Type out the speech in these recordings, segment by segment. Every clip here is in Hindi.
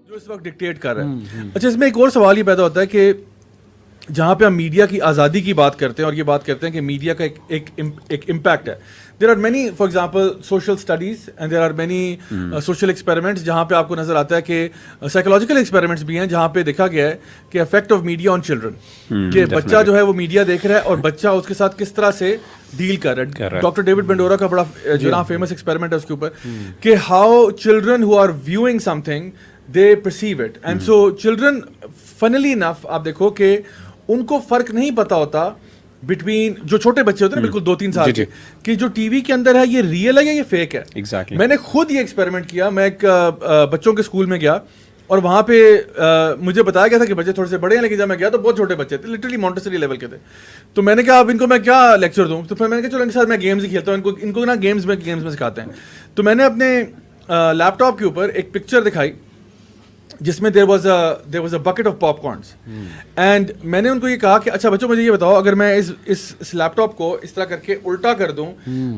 जो इस वक्त डिक्टेट कर रहा है। अच्छा, इसमें एक और सवाल ये पैदा होता है कि जहाँ पे हम मीडिया की आज़ादी की बात करते हैं और ये बात करते हैं कि मीडिया का एक इम्पैक्ट है, there are many, for example social studies and there are many social experiments जहाँ पे आपको नज़र आता है कि साइकोलॉजिकल एक्सपेरिमेंट्स भी हैं जहाँ पे देखा गया है कि effect of media on children, कि बच्चा जो है वो मीडिया देख रहा है और बच्चा उसके साथ किस तरह से डील कर रहा है। डॉक्टर डेविड बेंडोरा का बड़ा जो ना फेमस एक्सपेरिमेंट है उसके ऊपर कि how children who are viewing something they perceive it, and so children funnily enough आप देखो कि उनको फर्क नहीं पता होता बिटवीन, जो छोटे बच्चे होते हैं बिल्कुल 2-3 साल के, कि जो टीवी के अंदर है ये रियल है या ये फेक है। Exactly. मैंने खुद ये एक्सपेरिमेंट किया। मैं एक बच्चों के स्कूल में गया और वहाँ पे मुझे बताया गया था कि बच्चे थोड़े से बड़े हैं, लेकिन जब मैं गया तो बहुत छोटे बच्चे थे, लिटरली मॉन्टेसरी लेवल के थे। तो मैंने कहा अब इनको मैं क्या लेक्चर दूँ, तो फिर मैंने कहा चलो इनके साथ मैं गेम्स ही खेलता हूँ, इनको ना गेम्स में सिखाते हैं। तो मैंने अपने लैपटॉप के ऊपर एक पिक्चर दिखाई जिसमें there was a bucket of popcorns, and मैंने उनको ये कहा कि अच्छा बच्चों मुझे ये बताओ, अगर मैं इस लैपटॉप को इस तरह करके उल्टा कर दूं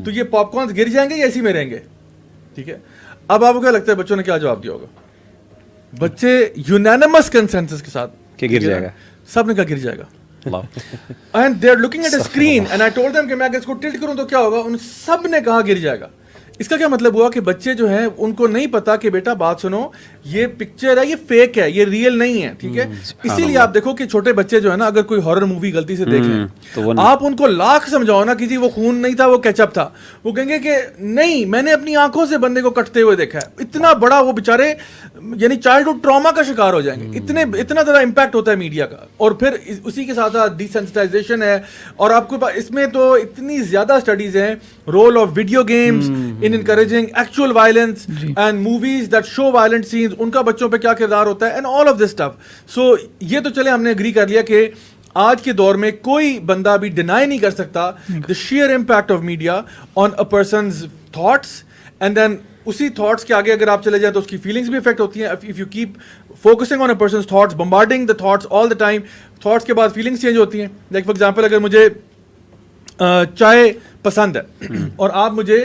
तो ये पॉपकॉर्न्स गिर जाएंगे या ऐसे में रहेंगे? ठीक है, अब आपको क्या लगता है बच्चों ने क्या जवाब दिया होगा? बच्चे यूनानिमस कंसेंसस के साथ कि गिर जाएगा, सब ने कहा गिर जाएगा। And they are looking at a screen and I told them कि मैं अगर इसको टिल्ट करूं तो क्या होगा, उन सब ने कहा गिर जाएगा। इसका क्या मतलब हुआ कि बच्चे जो हैं उनको नहीं पता कि बेटा बात सुनो, ये पिक्चर है, ये फेक है, ये रियल नहीं है। ठीक है, इसीलिए आप देखो कि छोटे बच्चे जो है ना, अगर कोई हॉरर मूवी गलती से देख लें तो आप उनको लाख समझाओ ना कि जी वो खून नहीं था, वो केचप था, वो कहेंगे कि नहीं मैंने अपनी आंखों से बंदे को कटते हुए देखा है। इतना बड़ा वो बेचारे यानी चाइल्डहुड ट्रॉमा का शिकार हो जाएंगे। इतना ज्यादा इम्पैक्ट होता है मीडिया का, और फिर उसी के साथ साथ डिसेंसिटाइजेशन है। और आपको इसमें तो इतनी ज्यादा स्टडीज हैं, role of video games in encouraging actual violence and movies that show violent scenes, उनका बच्चों पे क्या किरदार होता है, and all of this stuff. So ये तो चले हमने एग्री कर लिया कि आज के दौर में कोई बंदा भी डिनाई नहीं कर सकता the sheer impact of media on a person's thoughts, and then उसी थॉट्स के आगे अगर आप चले जाए तो उसकी फीलिंग्स भी इफेक्ट होती हैं। If you keep focusing on a persons thoughts, bombarding the thoughts all the time, thoughts के बाद फीलिंग्स चेंज होती हैं। लाइक फॉर एग्जांपल अगर मुझे चाय पसंद है और आप मुझे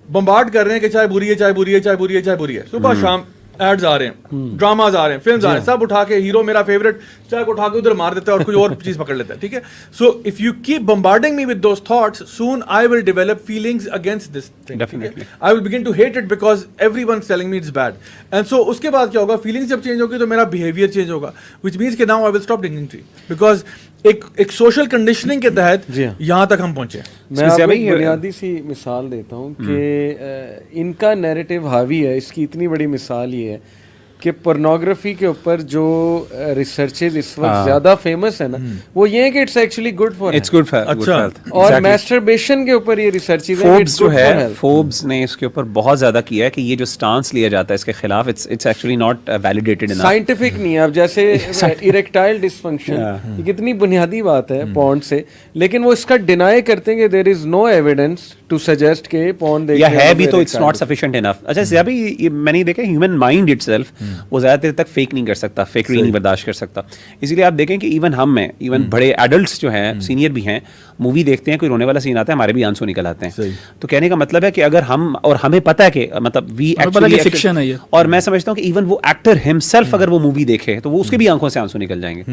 बम्बार्ड कर रहे हैं कि चाय बुरी है, चाय बुरी है, चाय बुरी है, चाय बुरी है, सुबह शाम एड्स आ रहे हैं, ड्रामाज आ रहे हैं, फिल्म्स आ रहे हैं, सब उठा के हीरो मेरा फेवरेट चाय को उठा के उधर मार देता है और कोई और चीज पकड़ लेता है। ठीक है, so if you keep bombarding me with those thoughts, soon I will develop feelings against this thing. Definitely I will begin to hate it because everyone is telling me it's bad, and so उसके बाद क्या होगा, फीलिंग्स जब चेंज होगी तो मेरा बिहेवियर चेंज होगा, व्हिच मींस कि now I will stop drinking tea, because एक सोशल कंडीशनिंग के तहत यहाँ तक हम पहुंचे। मैं आपको एक बुनियादी सी मिसाल देता हूँ कि इनका नैरेटिव हावी है, इसकी इतनी बड़ी मिसाल ये है कि पोर्नोग्राफी के ऊपर जो रिसर्चेज इस वक्त ज्यादा फेमस है ना, वो ये है कि it's actually good for health, और मैस्टरबेशन के ऊपर ये रिसर्चेज फोर्ब्स जो है, फोर्ब्स ने इसके ऊपर बहुत ज्यादा किया है कि ये जो स्टांस लिया जाता है इसके खिलाफ, it's actually not validated enough, scientific नहीं है। अब जैसे इरेक्टाइल डिसफंक्शन, ये कितनी बुनियादी बात है पॉर्न से, लेकिन वो इसका डिनाई करते हैं कि there is no evidence to suggest के पॉर्न देखने है भी तो इट्स नॉट सफिशिएंट इनफ। अच्छा अभी मैंने देखा ह्यूमन माइंड इटसेल्फ वो ज्यादा देर तक फेक नहीं कर सकता, फेकरी नहीं बर्दाश्त कर सकता। इसीलिए आप देखें कि इवन हम में, इवन बड़े एडल्ट्स जो हैं, सीनियर भी हैं, मूवी देखते हैं, कोई रोने वाला सीन आता है, हमारे भी आंसू निकल आते हैं। तो कहने का मतलब है कि अगर हम, और हमें पता है कि मतलब वी एक्चुअली फिक्शन है ये, और मैं समझता हूँ कि इवन वो एक्टर हिमसेल्फ अगर वो मूवी देखे तो वो उसके भी आंखों से आंसू निकल जाएंगे।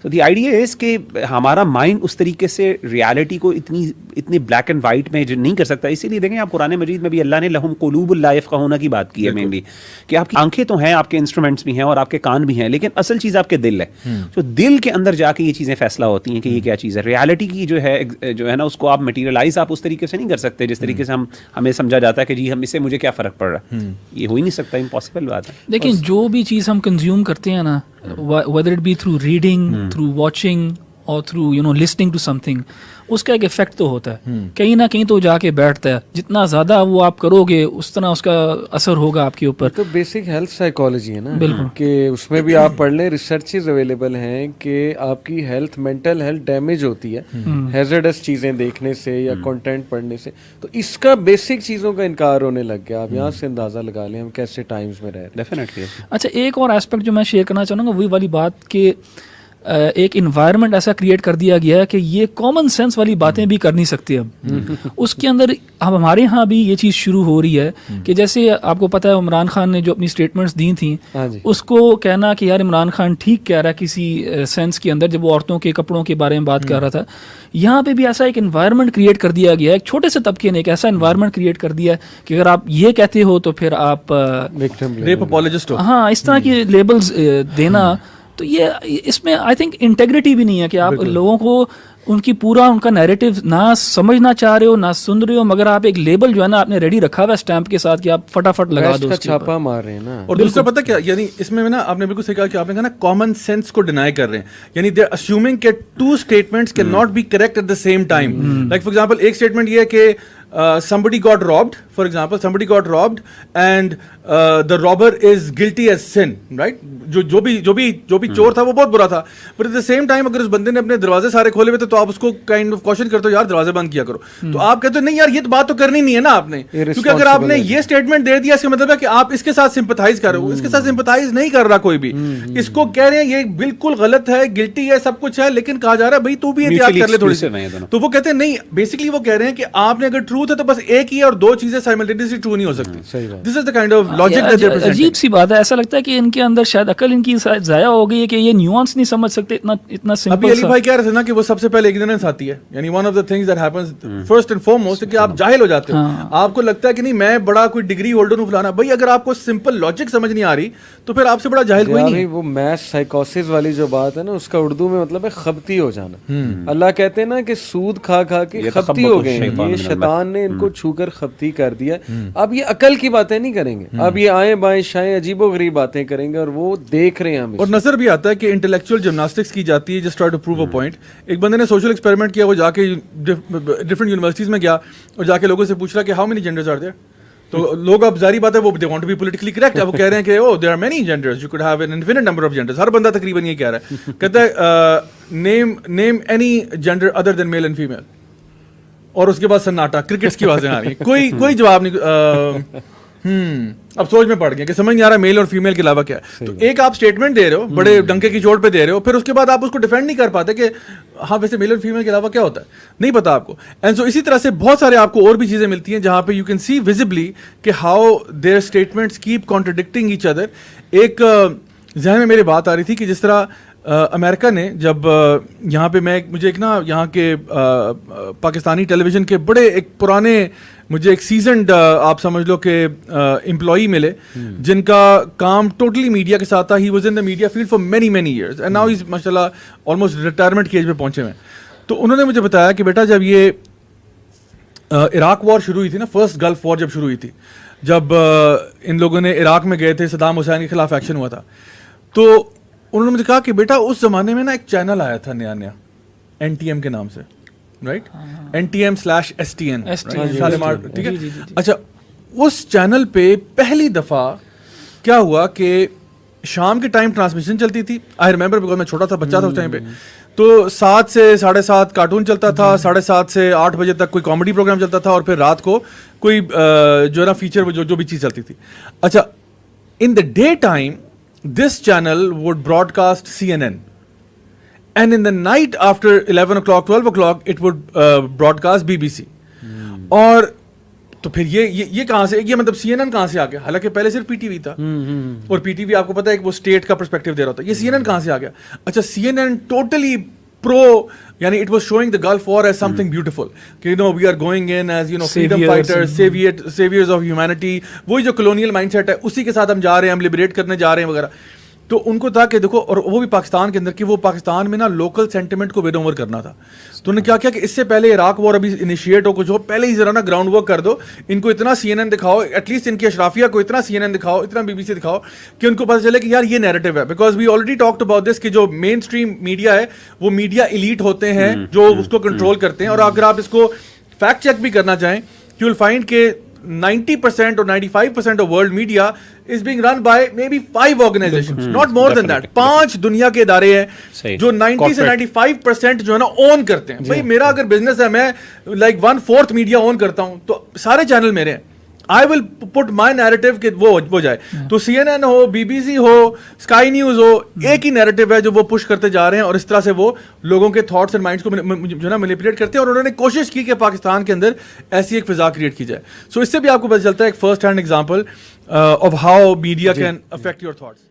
तो द आइडिया इज कि हमारा माइंड उस तरीके से रियलिटी को इतनी ब्लैक एंड वाइट में नहीं कर सकता। इसीलिए देखें आप कुरान मजीद में भी अल्लाह ने लहुम कुलूबुल ला यफ़क़हूना की बात की है मेनली, कि आपकी आंखें तो हैं, आपके इंस्ट्रूमेंट्स भी हैं और आपके कान भी हैं, लेकिन असल चीज़ आपके दिल है। तो दिल के अंदर जाके ये चीज़ें फैसला होती हैं कि ये क्या चीज़ है। रियलिटी की जो है ना, उसको आप मटीरियलाइज आप उस तरीके से नहीं कर सकते जिस तरीके से हमें समझा जाता है कि जी हम इससे मुझे क्या फ़र्क पड़ रहा है। ये हो ही नहीं सकता, इम्पॉसिबल बात है। लेकिन जो भी चीज़ हम कंज्यूम करते हैं ना, whether it be through reading, through watching or through listening to something, उसका एक इफेक्ट तो होता है, कहीं ना कहीं तो जाके बैठता है। जितना ज्यादा वो आप करोगे उस तरह उसका असर होगा आपके ऊपर। तो बेसिक हेल्थ साइकोलॉजी है ना, बिल्कुल, कि उसमें भी आप पढ़ लें, रिसर्चेज अवेलेबल हैं कि आपकी हेल्थ, मेंटल हेल्थ डैमेज होती है हैजर्डस चीजें देखने से या कंटेंट पढ़ने से। तो इसका बेसिक चीजों का इनकार होने लग गया। आप यहाँ से अंदाजा लगा लें हम कैसे टाइम्स में रह रहे हैं। डेफिनेटली। अच्छा, एक और एस्पेक्ट जो मैं शेयर करना चाहूँगा, वही वाली बात कि एक इन्वायरमेंट ऐसा क्रिएट कर दिया गया है कि ये कॉमन सेंस वाली बातें भी कर नहीं सकते अब। उसके अंदर अब हमारे यहाँ भी ये चीज़ शुरू हो रही है कि जैसे आपको पता है इमरान खान ने जो अपनी स्टेटमेंट्स दी थी, उसको कहना कि यार इमरान खान ठीक कह रहा है किसी सेंस के अंदर, जब वो औरतों के कपड़ों के बारे में बात कर रहा था। यहाँ पे भी ऐसा एक इन्वायरमेंट क्रिएट कर दिया गया है, एक छोटे से तबके ने एक ऐसा इन्वायरमेंट क्रिएट कर दिया है कि अगर आप ये कहते हो तो फिर आप रेप अपॉलजिस्ट हो। हाँ, इस तरह के लेबल्स देना, तो ये इसमें आई थिंक इंटेग्रिटी भी नहीं है कि आप लोगों को उनकी पूरा उनका नैरेटिव ना समझना चाह रहे हो ना सुन रहे हो, मगर आप एक लेबल जो है ना आपने रेडी रखा हुआ है स्टैंप के साथ कि आप फटाफट लगा दो, छापा मार रहे हैं ना। और दूसरा पता क्या, यानी इसमें ना आपने बिल्कुल सही कहा कि आपने कहा ना कॉमन सेंस को डिनाई कर रहे हैं, यानी दे आर अज्यूमिंग कि two statements can not be correct at the same time. Like for example एक स्टेटमेंट ये है कि somebody got robbed, for example, somebody got robbed and the robber is guilty as sin, right? जो भी चोर था वो बहुत बुरा था, but at the same time अगर उस बंदे ने अपने दरवाजे सारे खोले हुए थे तो आप उसको काइंड ऑफ क्वेश्चन करते हो यार दरवाजे बंद किया करो, तो आप कहते हो नहीं यार ये तो बात तो करनी नहीं है ना आपने, क्योंकि अगर आपने ये स्टेटमेंट दे दिया इसका मतलब है कि आप इसके साथ सिंपथाइज कर रहे हो, इसके साथ सिंपथाइज नहीं कर रहा कोई भी, इसको कह रहे हैं ये बिल्कुल गलत है, गिल्टी है, सब कुछ है, लेकिन कहा जा रहा है भाई तू भी एहतियात कर ले थोड़ी सी, तो वो कहते हैं नहीं, बेसिकली वो कह रहे हैं कि आपने अगर ट्रूथ है तो बस एक ही और दो चीजें साइमल्टेनियसली ट्रू नहीं हो सकती। This is the kind of logic that they are presenting. अजीब सी बात है, ऐसा लगता है कि इनके अंदर शायद अकल इनकी जाया हो गई है कि ये न्यूआंस नहीं समझ सकते, इतना सिंपल। अभी अली भाई कह रहे थे ना कि वो सबसे पहले इग्नोरेंस आती है, यानी one of the things that happens first and foremost कि आप जाहिल हो जाते हो। आपको लगता है कि नहीं मैं बड़ा कोई डिग्री होल्डर हूं फलाना, भाई अगर आपको सिंपल लॉजिक समझ नहीं आ रही तो फिर आपसे बड़ा जाहिल कोई नहीं है। वो मैथ साइकोसिस वाली जो बात है ना, उसका उर्दू में मतलब है खबती हो जाना। अल्लाह कहते हैं ना कि सूद खा खा के खबती हो गए, ये शैतान ने इनको छूकर खबती कर दिया। अब ये अकल की बातें नहीं करेंगे, अब ये आए बाएं शाएं अजीबो गरीब बातें करेंगे, और वो देख रहे हैं हम। और नजर भी आता है कि इंटेलेक्चुअल जिम्नास्टिक्स की जाती है just try to prove a point. एक बंदे ने सोशल एक्सपेरिमेंट किया, वो जाके डिफरेंट यूनिवर्सिटीज में गया और जाके लोगों से पूछ रहा कि how many genders are there, तो लोग अब जारी बात है वो they want to be politically correct, अब वो कह रहे हैं कि oh there are many genders, you could have an infinite number of genders. हर बंदा तकरीबन ये कह रहा है, कहता है name any gender other than male and female, और उसके बाद सन्नाटा, क्रिकेट्स की आवाजें आ रही हैं, कोई जवाब नहीं। अब सोच में पड़ गया कि समझ नहीं आ रहा मेल और फीमेल के अलावा क्या है। तो एक आप स्टेटमेंट दे रहे हो, बड़े डंके की चोट पे दे रहे हो, फिर उसके बाद आप उसको डिफेंड नहीं कर पाते कि हाँ वैसे मेल और फीमेल के अलावा क्या होता है, नहीं पता आपको। एंड सो इसी तरह से बहुत सारे आपको और भी चीजें मिलती हैं जहां पे यू कैन सी विजिबली कि how their statements keep contradicting each other. एक जहन में मेरी बात आ रही थी कि जिस तरह अमेरिका ने जब यहाँ पे मुझे एक ना यहाँ के पाकिस्तानी टेलीविजन के बड़े एक पुराने, मुझे एक सीजन्ड आप समझ लो कि एम्प्लॉई मिले जिनका काम टोटली मीडिया के साथ था। He was in the media field for many years and now he is माशाल्लाह ऑलमोस्ट रिटायरमेंट की एज पे पहुंचे हुए। तो उन्होंने मुझे बताया कि बेटा जब ये इराक वॉर शुरू हुई थी ना, फर्स्ट गल्फ वॉर जब शुरू हुई थी, जब इन लोगों ने इराक में गए थे, सदाम हुसैन के खिलाफ एक्शन हुआ था, तो उन्होंने मुझे कहा कि बेटा उस जमाने में ना एक चैनल आया था नया NTM के नाम से, राइट, NTM/STN, ठीक है। अच्छा, उस चैनल पे पहली दफा क्या हुआ कि शाम के टाइम ट्रांसमिशन चलती थी। आई रिमेंबर बिकॉज मैं छोटा था, बच्चा था उस टाइम पे, तो 7 से 7:30 कार्टून चलता था, 7:30 से 8 बजे तक कोई कॉमेडी प्रोग्राम चलता था, और फिर रात को कोई जो है ना फीचर जो भी चीज चलती थी। अच्छा, in the day time this channel would broadcast CNN, and in the night after 11 o'clock 12 o'clock it would broadcast BBC। और तो फिर ये कहां से, ये मतलब CNN कहां से आ गया, हालांकि पहले सिर्फ PTV था, और PTV आपको पता है कि वो स्टेट का पर्सपेक्टिव दे रहा था, ये CNN कहां से आ गया। अच्छा, CNN टोटली प्रो, यानी it was showing the Gulf War as something beautiful, कि you know we are going in as you know freedom fighters, saviours of humanity, वही जो कॉलोनियल माइंडसेट है उसी के साथ हम जा रहे हैं, हम लिबरेट करने जा रहे हैं वगैरह। तो उनको था कि देखो, और वो भी पाकिस्तान के अंदर, कि वो पाकिस्तान में ना लोकल सेंटिमेंट को विन ओवर करना था। तो उन्होंने क्या किया कि इससे पहले इराक वॉर अभी इनिशिएट हो कुछ हो, पहले ही जरा ना ग्राउंड वर्क कर दो, इनको इतना CNN दिखाओ, एटलीस्ट इनकी अशराफिया को इतना CNN दिखाओ, इतना BBC दिखाओ कि उनको पता चले कि यार ये नैरेटिव है। Because we already talked about this कि जो मेन स्ट्रीम मीडिया है वो मीडिया इलीट होते हैं जो उसको कंट्रोल करते हैं, और अगर आप इसको फैक्ट चेक भी करना चाहें, यू विल फाइंड के 90% or 95% of world media is being run by maybe 5 organizations, not more than that। 5 दुनिया के इदारे हैं जो 90 से 95% जो है ना ओन करते हैं। भाई मेरा अगर बिजनेस है, मैं like 1/4 मीडिया ओन करता हूं, तो सारे चैनल मेरे हैं। I will put my narrative कि वो जाए। तो CNN हो, BBC हो, स्काई न्यूज हो, एक ही नैरेटिव है जो वो पुश करते जा रहे हैं और इस तरह से वो लोगों के थॉट्स एंड माइंड्स को जो ना मैनिपुलेट करते हैं और उन्होंने कोशिश की कि पाकिस्तान के अंदर ऐसी एक फिजा क्रिएट की जाए। सो इससे भी आपको पता चलता है एक first hand example of how media can affect your thoughts.